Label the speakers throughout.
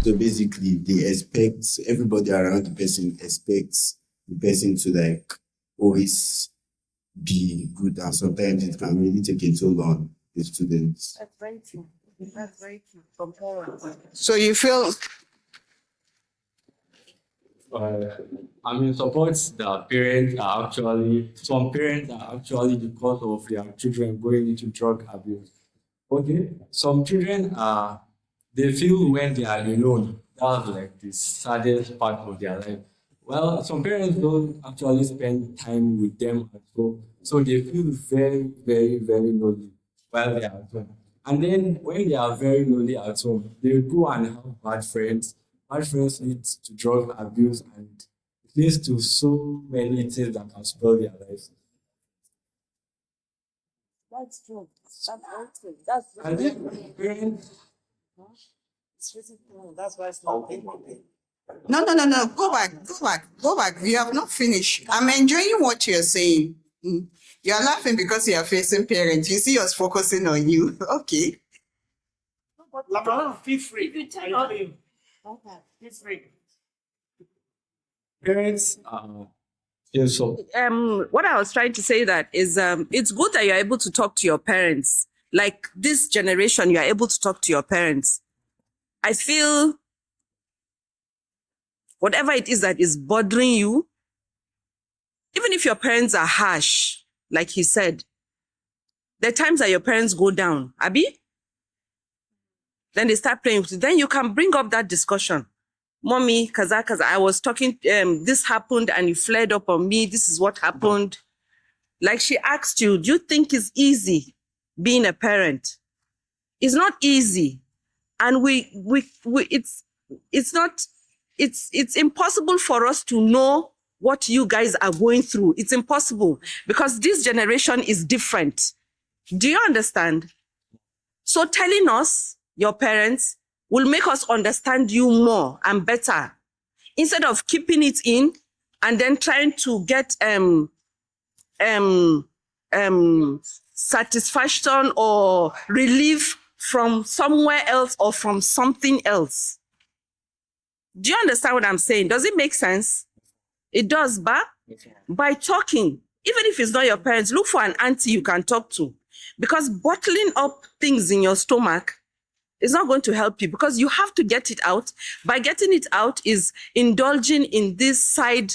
Speaker 1: So basically, they expect everybody around the person expects the person to like always be good, and sometimes it can really take a toll on the students.
Speaker 2: That's very true. That's very true. From parents.
Speaker 3: So you feel
Speaker 4: Uh, I mean, supports that parents are actually, some parents are actually the cause of their children going into drug abuse. Okay, some children are, they feel when they are alone, that's like the saddest part of their life. Well, some parents don't actually spend time with them at home, so they feel very, very, very lonely while they are at home. And then when they are very lonely at home, they go and have bad friends. Bad friends lead to drug abuse, and it leads to so many things that can spoil their lives.
Speaker 2: That's true. That's very true. That's
Speaker 4: And
Speaker 2: very
Speaker 4: then parents,
Speaker 2: it's really true. That's why it's not big.
Speaker 3: no. Go back. You have not finished. I'm enjoying what you're saying. You're laughing because you're facing parents. You see us focusing on you. Okay.
Speaker 5: Lamar, feel free.
Speaker 2: You tell
Speaker 5: I
Speaker 2: us.
Speaker 5: tell you,
Speaker 2: Okay.
Speaker 5: feel free.
Speaker 4: parents are in some
Speaker 6: What I was trying to say that is it's good that you're able to talk to your parents. Like this generation, you're able to talk to your parents. I feel whatever it is that is bothering you, even if your parents are harsh, like he said, there are times that your parents go down, Abby, then they start playing with you. Then you can bring up that discussion. Mommy, kaza, I was talking, this happened and you flared up on me. This is what happened. Like she asked you, do you think it's easy being a parent? It's not easy. And it's impossible for us to know what you guys are going through. It's impossible because this generation is different. Do you understand? So telling us, your parents, will make us understand you more and better instead of keeping it in and then trying to get satisfaction or relief from somewhere else or from something else. Do you understand what I'm saying? Does it make sense? It does, but by talking, even if it's not your parents, look for an auntie you can talk to, because bottling up things in your stomach is not going to help you, because you have to get it out. By getting it out is indulging in this side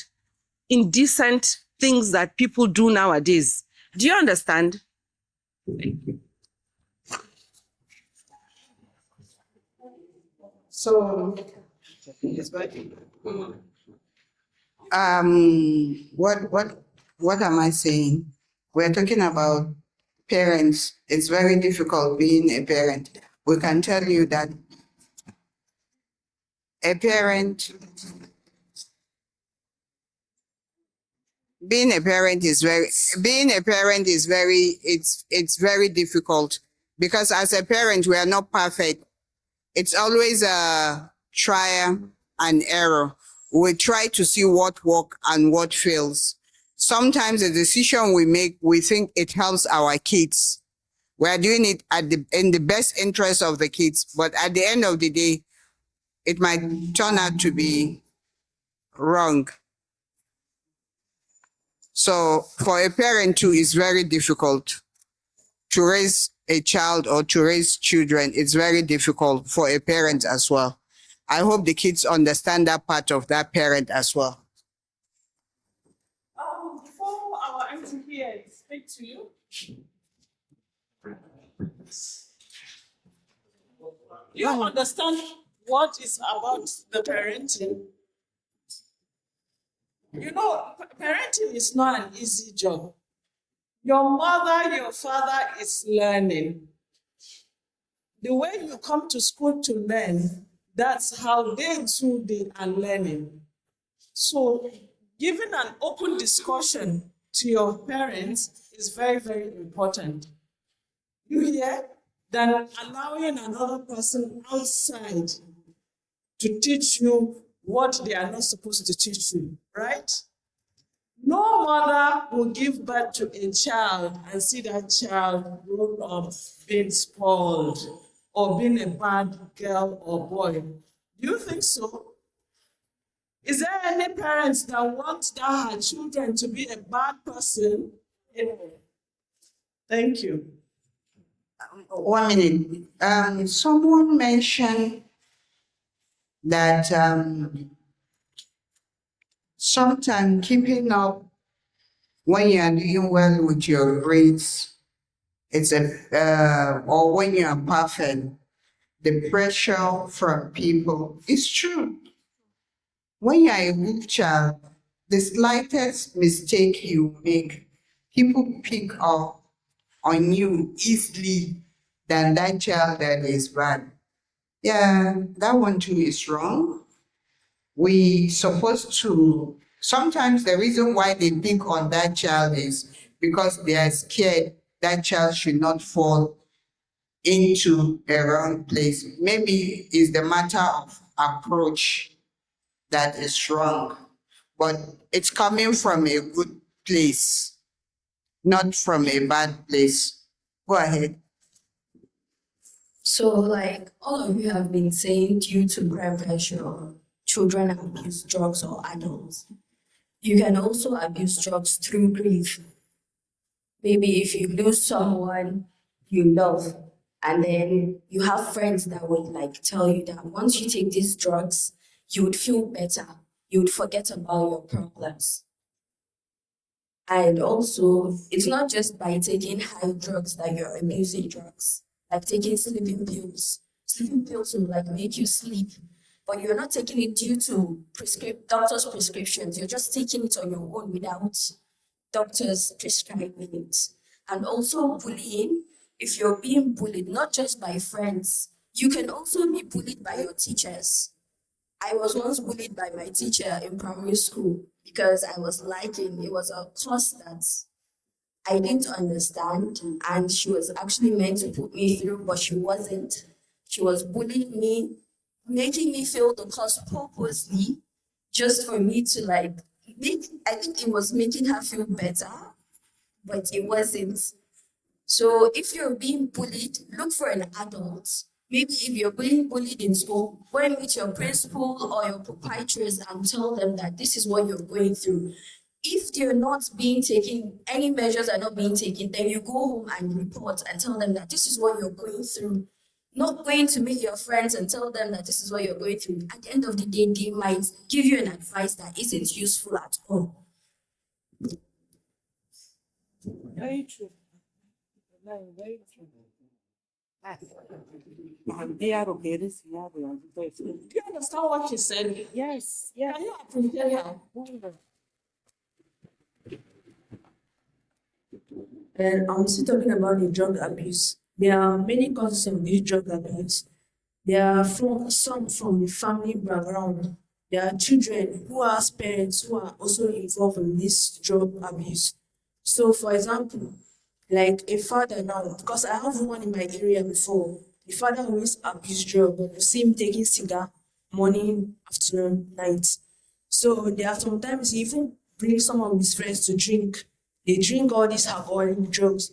Speaker 6: indecent things that people do nowadays. Do you understand?
Speaker 3: So what am I saying? We're talking about parents. It's very difficult being a parent. We can tell you that a parent being a parent is very it's very difficult, because as a parent we are not perfect. It's always a trial and error. We try to see what works and what fails. Sometimes the decision we make, we think it helps our kids. We are doing it in the best interest of the kids, but at the end of the day, it might turn out to be wrong. So for a parent too, it's very difficult to raise a child or to raise children. It's very difficult for a parent as well. I hope the kids understand that part of that parent as well.
Speaker 5: Before our auntie here speak to you, you understand what is about the parenting. You know, parenting is not an easy job. Your mother, your father is learning. The way you come to school to learn, that's how they too they are learning. So giving an open discussion to your parents is very, very important. You hear? Than allowing another person outside to teach you what they are not supposed to teach you, right? No mother will give birth to a child and see that child grown up being spoiled or being a bad girl or boy. Do you think so? Is there any parents that want their children to be a bad person? Thank you.
Speaker 3: 1 minute. Someone mentioned that sometimes keeping up when you are doing well with your grades, or when you are perfect, the pressure from people is true. When you are a good child, the slightest mistake you make, people pick up on you easily than that child that is bad. Yeah, that one too is wrong. We supposed to, sometimes the reason why they pick on that child is because they are scared that child should not fall into the wrong place. Maybe it's the matter of approach that is wrong, but it's coming from a good place, not from a bad place. Go ahead.
Speaker 7: So, like all of you have been saying, due to peer pressure, children abuse drugs or adults. You can also abuse drugs through grief. Maybe if you lose someone you love, and then you have friends that would like tell you that once you take these drugs, you would feel better. You would forget about your problems. And also, it's not just by taking high drugs that you're abusing drugs, like taking sleeping pills. Sleeping pills will like make you sleep, but you're not taking it due to doctor's prescriptions. You're just taking it on your own without doctors prescribing it. And also bullying, if you're being bullied, not just by friends, you can also be bullied by your teachers. I was once bullied by my teacher in primary school because I was liking, it was a course that I didn't understand, and she was actually meant to put me through, but she wasn't. She was bullying me, making me fail the course purposely, just for me to like I think it was making her feel better, but it wasn't. So if you're being bullied, look for an adult. Maybe if you're being bullied in school, go and meet your principal or your proprietress and tell them that this is what you're going through. If they're not being taken, any measures are not being taken, then you go home and report and tell them that this is what you're going through. Not going to meet your friends and tell them that this is what you're going through. At the end of the day, they might give you an advice that isn't useful at all.
Speaker 2: Very true. Very true. They are okay. This is
Speaker 5: Do you understand what she said?
Speaker 2: yes, yes.
Speaker 5: Can you appreciate her?
Speaker 8: And I'm still talking about the drug abuse. There are many causes of this drug abuse. There are some from the family background. There are children who have parents who are also involved in this drug abuse. So, for example, like a father now, because I have one in my area before, the father always abused drug. You see him taking cigar morning, afternoon, night. So there are sometimes he even brings some of his friends to drink. They drink all these alcoholic drugs,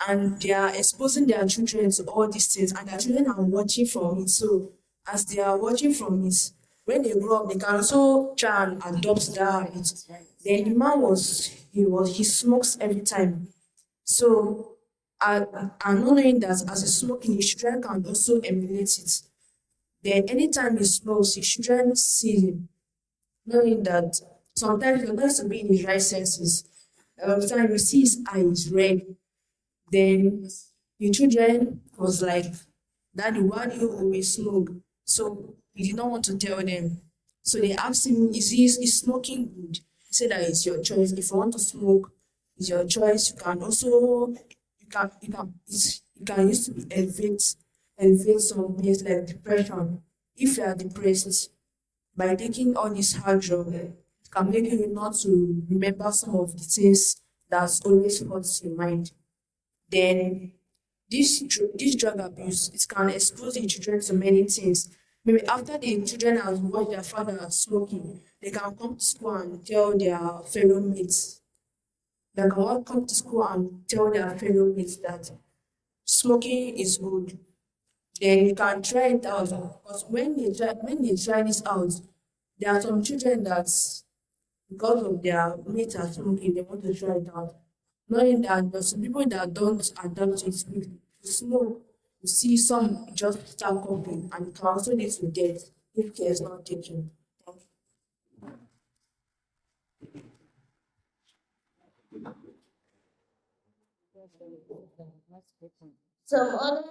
Speaker 8: and they are exposing their children to all these things, and their children are watching from it. So as they are watching from it, when they grow up, they can also try and adopt that habit. Then the man he smokes every time. So and not knowing that as a smoking, his children can also emulate it. Then anytime he smokes, his children see him, knowing that sometimes he doesn't to be in his right senses. Every time you see his eyes red, then the children was like, Daddy, why do you always smoke? So he did not want to tell them. So they asked him, is smoking good? He said that it's your choice. If you want to smoke, it's your choice. You can also you can use to elevate some things like depression. If you are depressed, by taking all this hard drug, it can make you not to remember some of the things that's always hurts your mind. Then this drug abuse, it can expose the children to many things. Maybe after the children have watched their father smoking, they can come to school and tell their fellow mates. They can all come to school and tell their fellow mates that smoking is good. then you can try it out. Because when they try this out, there are some children that because of their mates are smoking, they want to try it out. Knowing that there's some people that don't adapt to it quickly. You smoke, you see some just start coughing, and it can also lead to death if care is not taken. Thank you.
Speaker 9: Some other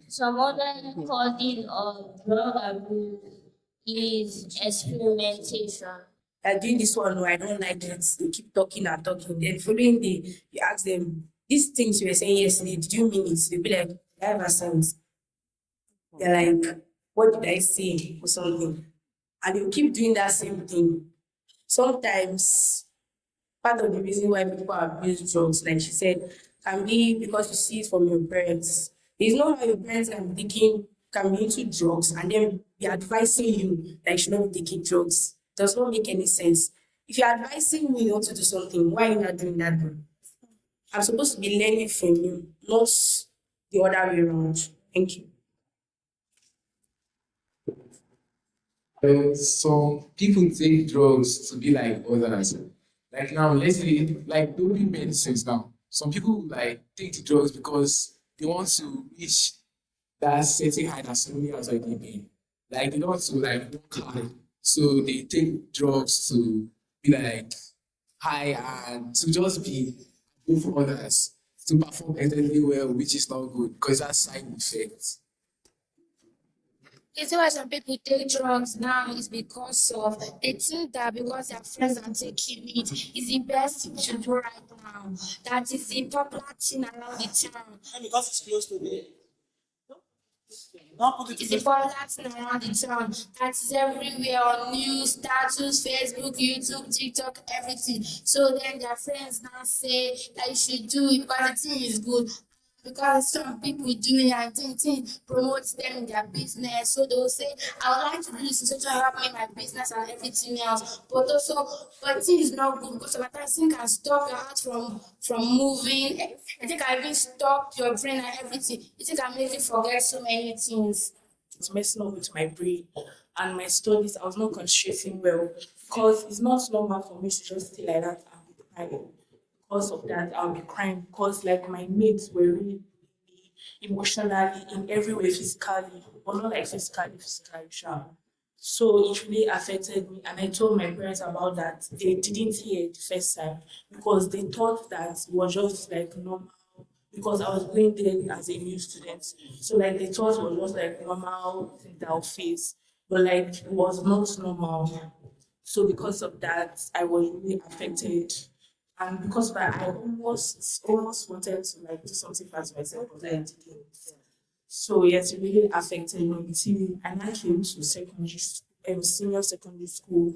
Speaker 9: some other causes of drug abuse is experimentation.
Speaker 8: I doing this one, no, I don't like it. They keep talking and talking. Then following day, you ask them, these things you were saying yesterday, did you mean it? They'll be like, I have a sense. They're like, what did I say? Or something. And they'll keep doing that same thing. Sometimes part of the reason why people abuse drugs, like she said, can be because you see it from your parents. There's no how your parents can be into drugs and then be advising you that you should not be taking drugs. Does not make any sense. If you're advising me not to do something, why are you not doing that then? I'm supposed to be learning from you, not the other way around. Thank you.
Speaker 10: Some people take drugs to be like others. Like now, let's say, like doping medicines now. Some people like take the drugs because they want to reach that certain height as somebody else already been. Like they don't want to like work hard. So they take drugs to be like high and to just be good for others, to perform extremely well, which is not good because that's side effects.
Speaker 11: The reason why some people take drugs now is because of they think that because their friends are taking it is the best thing to do right now. That is the popular thing around the town.
Speaker 2: And because it's close to the. Don't put it
Speaker 11: It's the popular thing around the town. That is everywhere on news, status, Facebook, YouTube, TikTok, everything. So then their friends now say that you should do it because the thing is good. Because some people do it and thing promotes them in their business. So they'll say, I would like to do this to help me in my business and everything else. But also, but thing is not good because sometimes thing can stop your heart from moving. I think I even stop your brain and everything. It can make you forget so many things.
Speaker 8: It's messing up with my brain and my studies. I was not concentrating well because it's not normal for me to just stay like that and be crying. Because of that, I'll be crying because like my mates were really emotionally in every way physically, but not like physically, sure. So it really affected me, and I told my parents about that. They didn't hear it the first time because they thought that it was just like normal because I was going there as a new student. So like they thought it was just like normal thing that I'll face, but like it was not normal. So because of that, I was really affected. And because of that, I almost wanted to like do something for myself, but I didn't. So yes, it really affected me. Till I now came to senior secondary school.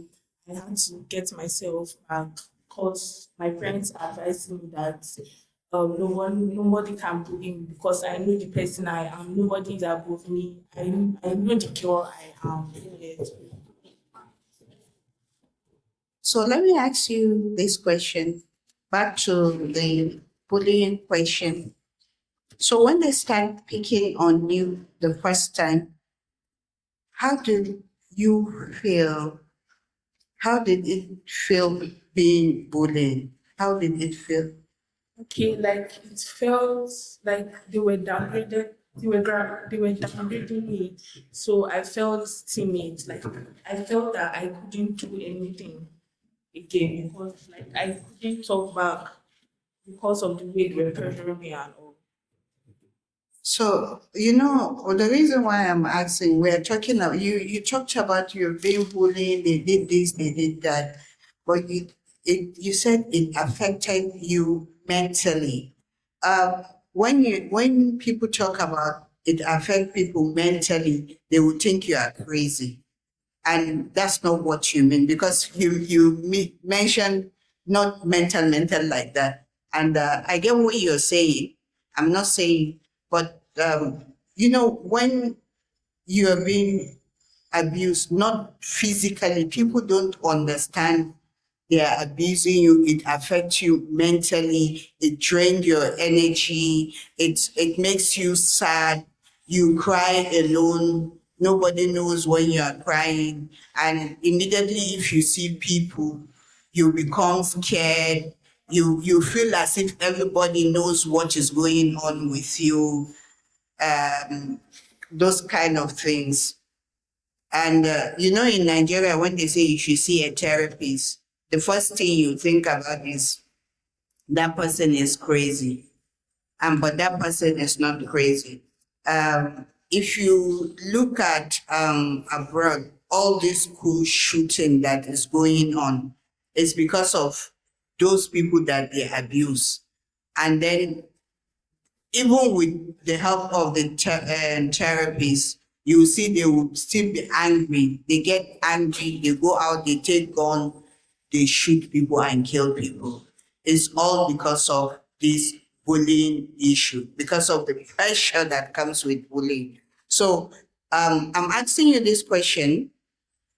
Speaker 8: I had to get myself back because my parents advised me that nobody can bully me because I know the person I am. Nobody is above me. I know the girl I am. Yes.
Speaker 3: So let me ask you this question, back to the bullying question. So when they start picking on you the first time, how did you feel? How did it feel being bullied? How did it feel?
Speaker 8: Okay, like it felt like they were downgraded. They were downgrading me, so I felt timid. Like I felt that I couldn't do anything again because like I couldn't talk back because of the way they were pressuring me and all.
Speaker 3: So, the reason why I'm asking, we're talking about, you talked about you being bullied, they did this, they did that, but you said it affected you mentally. When people talk about it affect people mentally, they will think you are crazy. And that's not what you mean because you mentioned not mental like that. And I get what you're saying. I'm not saying, but when you're being abused, not physically, people don't understand they're abusing you. It affects you mentally. It drains your energy. It makes you sad. you cry alone. Nobody knows when you are crying. And immediately if you see people, you become scared. You feel as if everybody knows what is going on with you. Those kind of things. And in Nigeria, when they say you should see a therapist, the first thing you think about is that person is crazy. But that person is not crazy. If you look at abroad, all this school shooting that is going on is because of those people that they abuse. And then even with the help of the therapists, you see they will still be angry. They get angry, they go out, they take gun, they shoot people and kill people. It's all because of this bullying issue, because of the pressure that comes with bullying. So I'm asking you this question.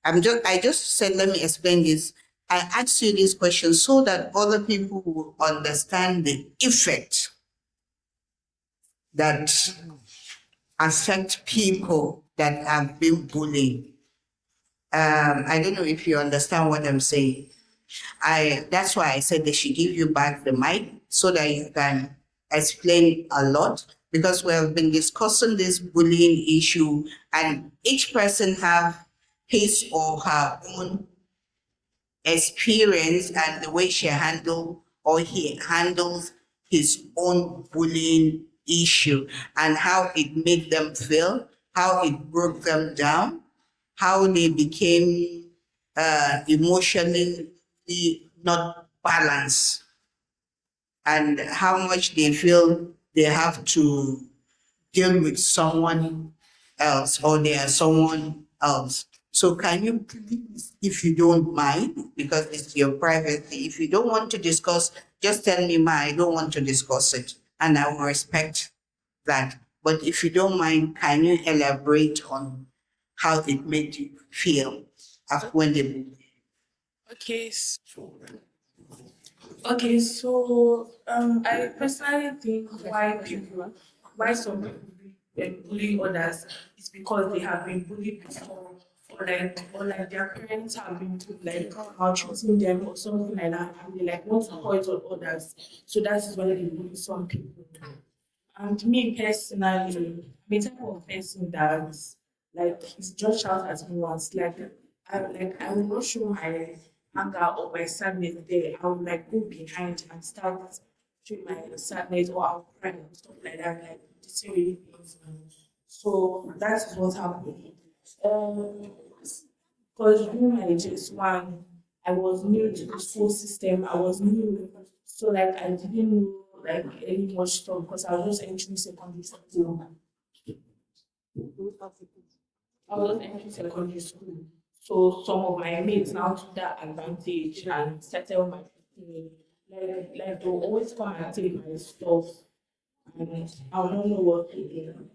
Speaker 3: I just said, let me explain this. I asked you this question so that other people will understand the effect that affect people that have been bullied. I don't know if you understand what I'm saying. That's why I said they should give you back the mic so that you can explain a lot, because we have been discussing this bullying issue and each person have his or her own experience and the way she handle or he handles his own bullying issue and how it made them feel, how it broke them down, how they became emotionally not balanced, and how much they feel they have to deal with someone else or they are someone else. So can you please, if you don't mind, because it's your privacy, if you don't want to discuss, just tell me, I don't want to discuss it, and I will respect that. But if you don't mind, can you elaborate on how it made you feel when they
Speaker 8: I personally think why some people bully others is because they have been bullied before, or like their parents have been like maltreating them or something like that, and they like want to point on others. So that is why they bully some people. And me personally, I'm a type of person that like is just shout at me once. I will not show my anger or my sadness there. I will like go behind and start showing my sadness, or I'll cry and stuff like that. Like this really pains me. So that is what happened. Because during my JS1, I was new to the school system. I was new, so like I didn't know like any much stuff because I was just entering secondary school. I was just entering secondary school. So some of my mates now took that advantage and started on my me. Like they'll always come and take my stuff and I don't know what to do.